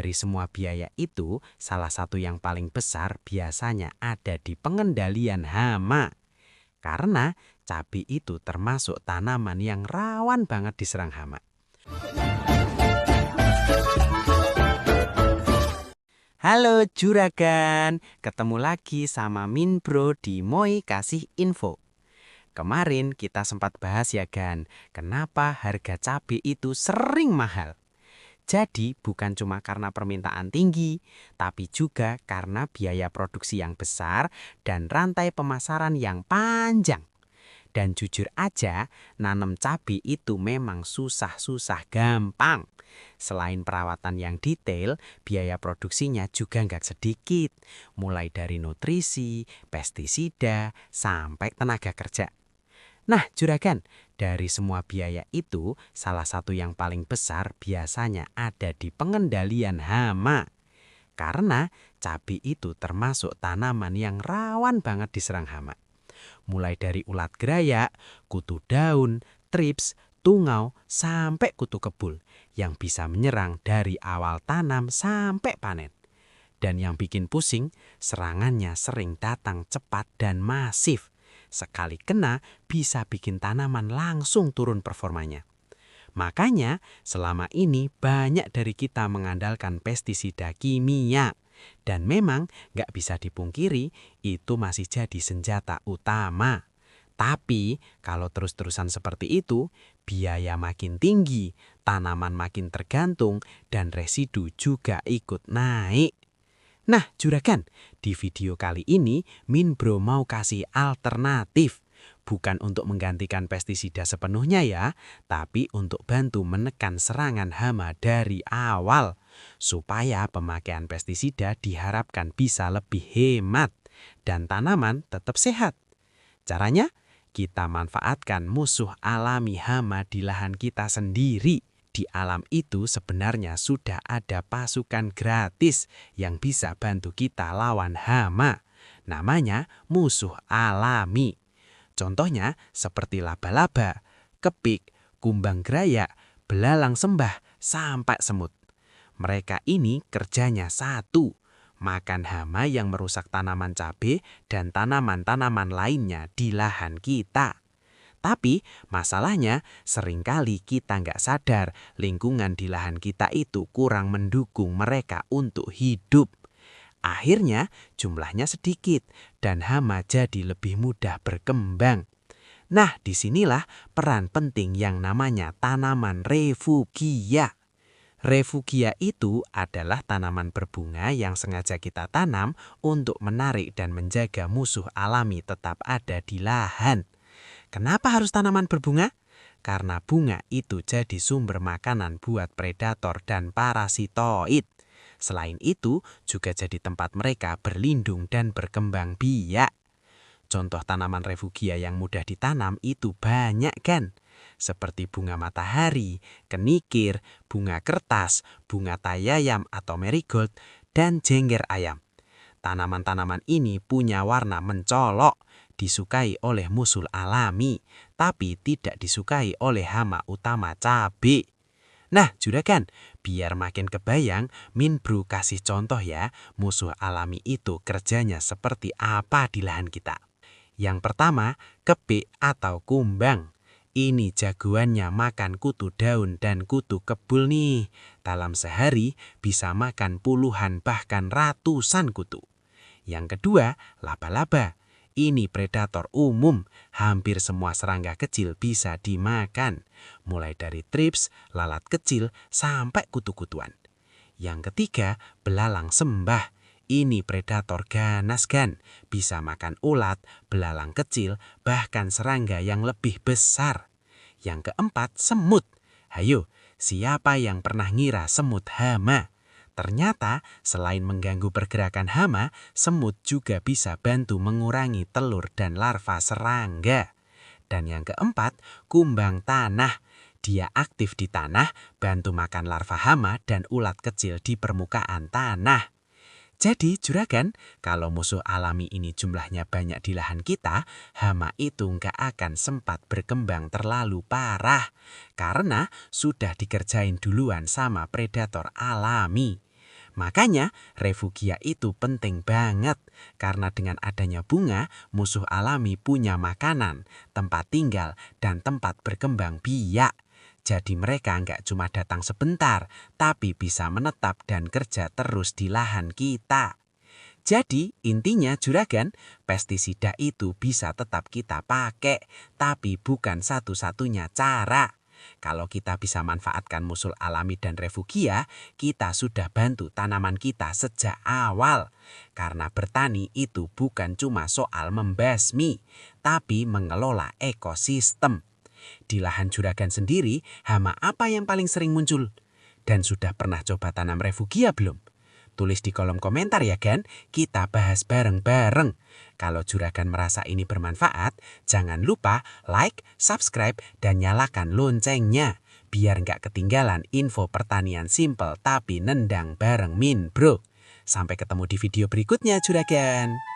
dari semua biaya itu, salah satu yang paling besar biasanya ada di pengendalian hama. Karena cabai itu termasuk tanaman yang rawan banget diserang hama. Halo Juragan, ketemu lagi sama Min Bro di Moi Kasih Info. Kemarin kita sempat bahas ya Gan, kenapa harga cabai itu sering mahal. Jadi bukan cuma karena permintaan tinggi, tapi juga karena biaya produksi yang besar dan rantai pemasaran yang panjang. Dan jujur aja, nanam cabai itu memang susah-susah gampang. Selain perawatan yang detail, biaya produksinya juga nggak sedikit. Mulai dari nutrisi, pestisida, sampai tenaga kerja. Nah, Juragan, dari semua biaya itu, salah satu yang paling besar biasanya ada di pengendalian hama. Karena cabai itu termasuk tanaman yang rawan banget diserang hama. Mulai dari ulat gerayak, kutu daun, trips, tungau, sampai kutu kebul yang bisa menyerang dari awal tanam sampai panen. Dan yang bikin pusing, serangannya sering datang cepat dan masif. Sekali kena, bisa bikin tanaman langsung turun performanya. Makanya, selama ini banyak dari kita mengandalkan pestisida kimia. Dan memang nggak bisa dipungkiri, itu masih jadi senjata utama. Tapi, kalau terus-terusan seperti itu, biaya makin tinggi, tanaman makin tergantung, dan residu juga ikut naik. Nah, Juragan, di video kali ini Min Bro mau kasih alternatif. Bukan untuk menggantikan pestisida sepenuhnya ya, tapi untuk bantu menekan serangan hama dari awal. Supaya pemakaian pestisida diharapkan bisa lebih hemat dan tanaman tetap sehat. Caranya, kita manfaatkan musuh alami hama di lahan kita sendiri. Di alam itu sebenarnya sudah ada pasukan gratis yang bisa bantu kita lawan hama. Namanya musuh alami. Contohnya seperti laba-laba, kepik, kumbang gerayak, belalang sembah, sampai semut. Mereka ini kerjanya satu, makan hama yang merusak tanaman cabai dan tanaman-tanaman lainnya di lahan kita. Tapi masalahnya seringkali kita nggak sadar lingkungan di lahan kita itu kurang mendukung mereka untuk hidup. Akhirnya jumlahnya sedikit dan hama jadi lebih mudah berkembang. Nah, disinilah peran penting yang namanya tanaman refugia. Refugia itu adalah tanaman berbunga yang sengaja kita tanam untuk menarik dan menjaga musuh alami tetap ada di lahan. Kenapa harus tanaman berbunga? Karena bunga itu jadi sumber makanan buat predator dan parasitoid. Selain itu, juga jadi tempat mereka berlindung dan berkembang biak. Contoh tanaman refugia yang mudah ditanam itu banyak kan? Seperti bunga matahari, kenikir, bunga kertas, bunga tayayam atau marigold, dan jengger ayam. Tanaman-tanaman ini punya warna mencolok, disukai oleh musuh alami, tapi tidak disukai oleh hama utama cabai. Nah, Juragan, biar makin kebayang, Min Bro kasih contoh ya, musuh alami itu kerjanya seperti apa di lahan kita. Yang pertama, kepik atau kumbang. Ini jagoannya makan kutu daun dan kutu kebul nih. Dalam sehari bisa makan puluhan bahkan ratusan kutu. Yang kedua, laba-laba. Ini predator umum, hampir semua serangga kecil bisa dimakan. Mulai dari trips, lalat kecil, sampai kutu-kutuan. Yang ketiga, belalang sembah. Ini predator ganas kan, bisa makan ulat, belalang kecil, bahkan serangga yang lebih besar. Yang keempat, semut. Hayo, siapa yang pernah ngira semut hama? Ternyata, selain mengganggu pergerakan hama, semut juga bisa bantu mengurangi telur dan larva serangga. Dan yang keempat, kumbang tanah. Dia aktif di tanah, bantu makan larva hama dan ulat kecil di permukaan tanah. Jadi, Juragan, kalau musuh alami ini jumlahnya banyak di lahan kita, hama itu nggak akan sempat berkembang terlalu parah. Karena sudah dikerjain duluan sama predator alami. Makanya refugia itu penting banget karena dengan adanya bunga, musuh alami punya makanan, tempat tinggal, dan tempat berkembang biak. Jadi mereka nggak cuma datang sebentar, tapi bisa menetap dan kerja terus di lahan kita. Jadi intinya juragan, pestisida itu bisa tetap kita pakai, tapi bukan satu-satunya cara. Kalau kita bisa manfaatkan musul alami dan refugia, kita sudah bantu tanaman kita sejak awal. Karena bertani itu bukan cuma soal membasmi, tapi mengelola ekosistem. Di lahan juragan sendiri, hama apa yang paling sering muncul? Dan sudah pernah coba tanam refugia belum? Tulis di kolom komentar ya kan, kita bahas bareng-bareng. Kalau juragan merasa ini bermanfaat, jangan lupa like, subscribe, dan nyalakan loncengnya. Biar nggak ketinggalan info pertanian simple tapi nendang bareng Min Bro. Sampai ketemu di video berikutnya juragan.